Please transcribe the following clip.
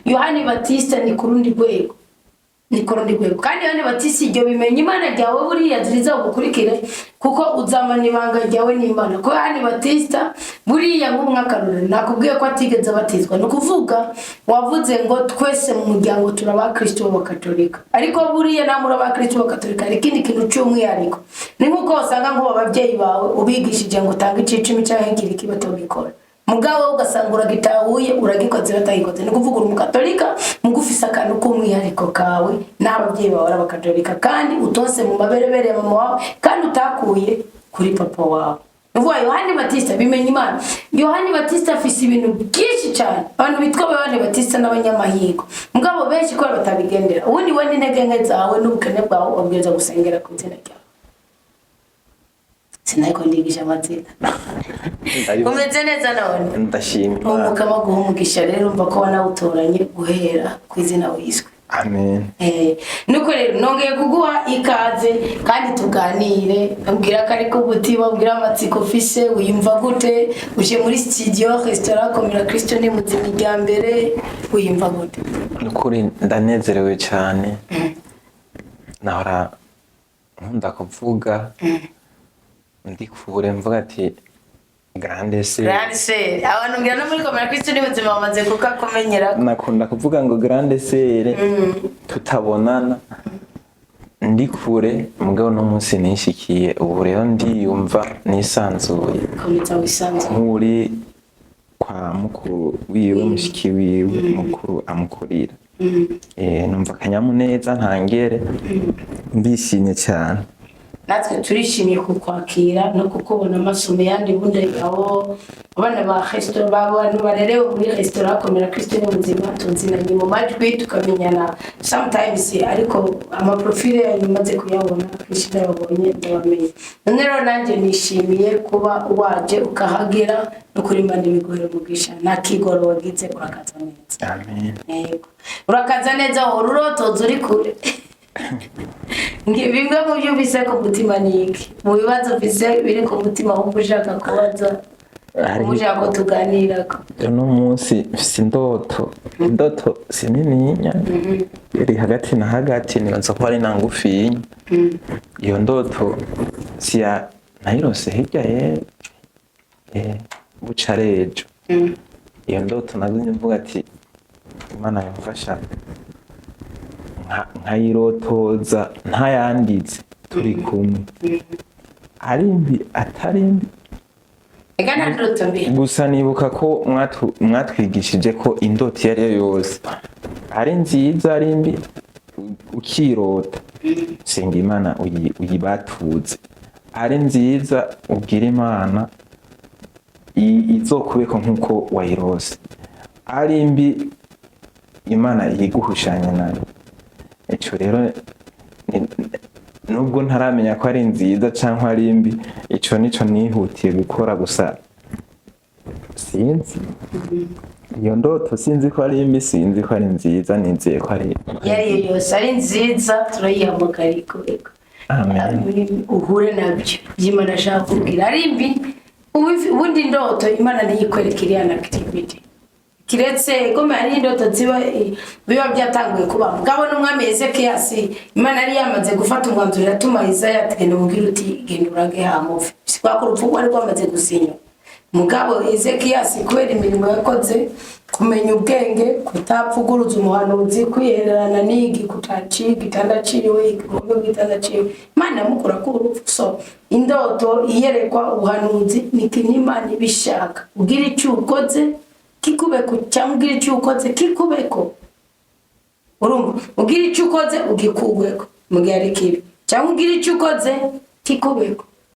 Yohani Batista ni kurundi rwego kandi Yohani Batista iryo bimenye Imana ryawe buriya ziriza gukurikire kuko uzamana ibanga ryawe n'Imana ko Yohani Batista buriya nk'umwakaruriro nakubwiye ko atigeze batizwa no kuvuga wavuze ngo twese mu muryango turabakristo b'Abakatolika ariko buriya namura abakristo b'Abakatolika ikindi kintu cy'umwihariko ni nkuko usanga ngo abavyeyi bawe ubigishije ngo tanga icicimi cyangwa ikiriki batobikora mugawe ugasangura gitahuye uragikoze batayikoze no kuvuga umukatolika mugufisa akantu k'umwihariko kawe n'abavyeyi bawe Abakatolika kandi utose mu maberebere ya mama wawe kandi utakuye kuri papa wawe Uvuga Yohani Batista bimenye Imana Yohani Batista afise ibintu byinshi cyane abantu bitwa Yohani Batista n'abanyamahigo mugabo benshi ko batabigendera ubundi we n'intege nke zawe n'ubukene bwawe ubweza gusengera ku izina ryawe Sinayiko ndigisha amazina umeze neza none ndashimye umukama guhumugisha rero umva ko wanawutoranye guhera ku izina wiswe amen nuko rero nongeye kuguha ikaze kandi tuganire ambwira ko ariko umutima ambwira amatsiko ufise uyumva gute uje muri studio restaurant Komera Kristo ni muzima rya mbere uyumva gute nukuri ndanezerewe cyane nahora nkunda kuvuga ndi Kure mvuga ati grande sœur abantu ngira no muri Komera Kristo ni muzima bamaze kukakomenyera nakunda kuvuga ngo grande sœur tutabonana ndi Kure mugabo no munsi nishikiye ubu rero ndiyumva nisanzuye komeza wisanzuye nkuri kwa mukuru wiwe mushiki wiwe mukuru amukurira numva kanyamuneza ntangere mbishimye cyane natwe turishimiye kukwakira no kukubona amasomo yandi bunde aho abana ba restaurant abantu barerewe muri restaurant Komera Kristo ni muzima tunzinanye mu majwi tukamenyana sometimes ariko ama profile yanyumaze kuyabona kwishira babonye ndabamenye none rero nanje nishimiye kuba waje ukahagera no kurimana imigore mugisha nta kigoro wagize urakaza neza amen yego urakaza neza aho rurotoza uri Kure bimwe mu byo bise ko mutima niki mu bibazo bise biri ku mutima wo gushaka kubaza umushaka ko tuganirako no munsi sindoto sinininya iri hagati na hagati nibanza ko ari nangufi iyo ndoto siya nayirose hirya bucarejo iyo ndoto nagunye mvuga ati Imana yamfasha nkayirotoza ntayanditse turi kumwe arimbi atarimbi egana ndoto mbi gusa nibuka ko mwatwigishije ko indoti yari yose ari nziza arimbi ukirota senga Imana uyibatuze ari nziza ubwira Imana izokubeko nkuko wayirose arimbi Imana yiguhushanya nayo Echo rero nubwo ntaramenya ko ari nziza cyangwa ari mbi ico nico nihutiye gukora gusa sinzi iyo ndoto sinzi ko ari mbi sinzi ko ari nziza nizeye ko ari yari yose ari nziza turayihamukariko amen uhure nabyo Imana ashaka kubwira ari mbi ubundi ndoto Imana niyikwerekera na activity kiretse gome ari ndoto biba byatanguye kuba mugabo n'umwami Ezekiyasi Imana ari yamaze gufata umwanzuro yatuma Isaya ategenda mubwira uti genda urage hamuve sikwa ko urupfu ari rwamaze gusinya mugabo Ezekiyasi kubera imirimo yakoze kumenya ubwenge kutapfuguruza umuhanuzi kwihererana n'igi kutaci gitandaciriwe igombe gitandaciriwe Imana yamukura ku urupfu so indoto iyerekwa ubuhanuzi ni kinimana ibishaka ugira icyo ukoze kikubeko cyangwa icyo ukoze kikubeko urumva ugira icyo ukoze ugikugweko mugihe ari kibi cyangwa ugira icyo ukoze kikubeko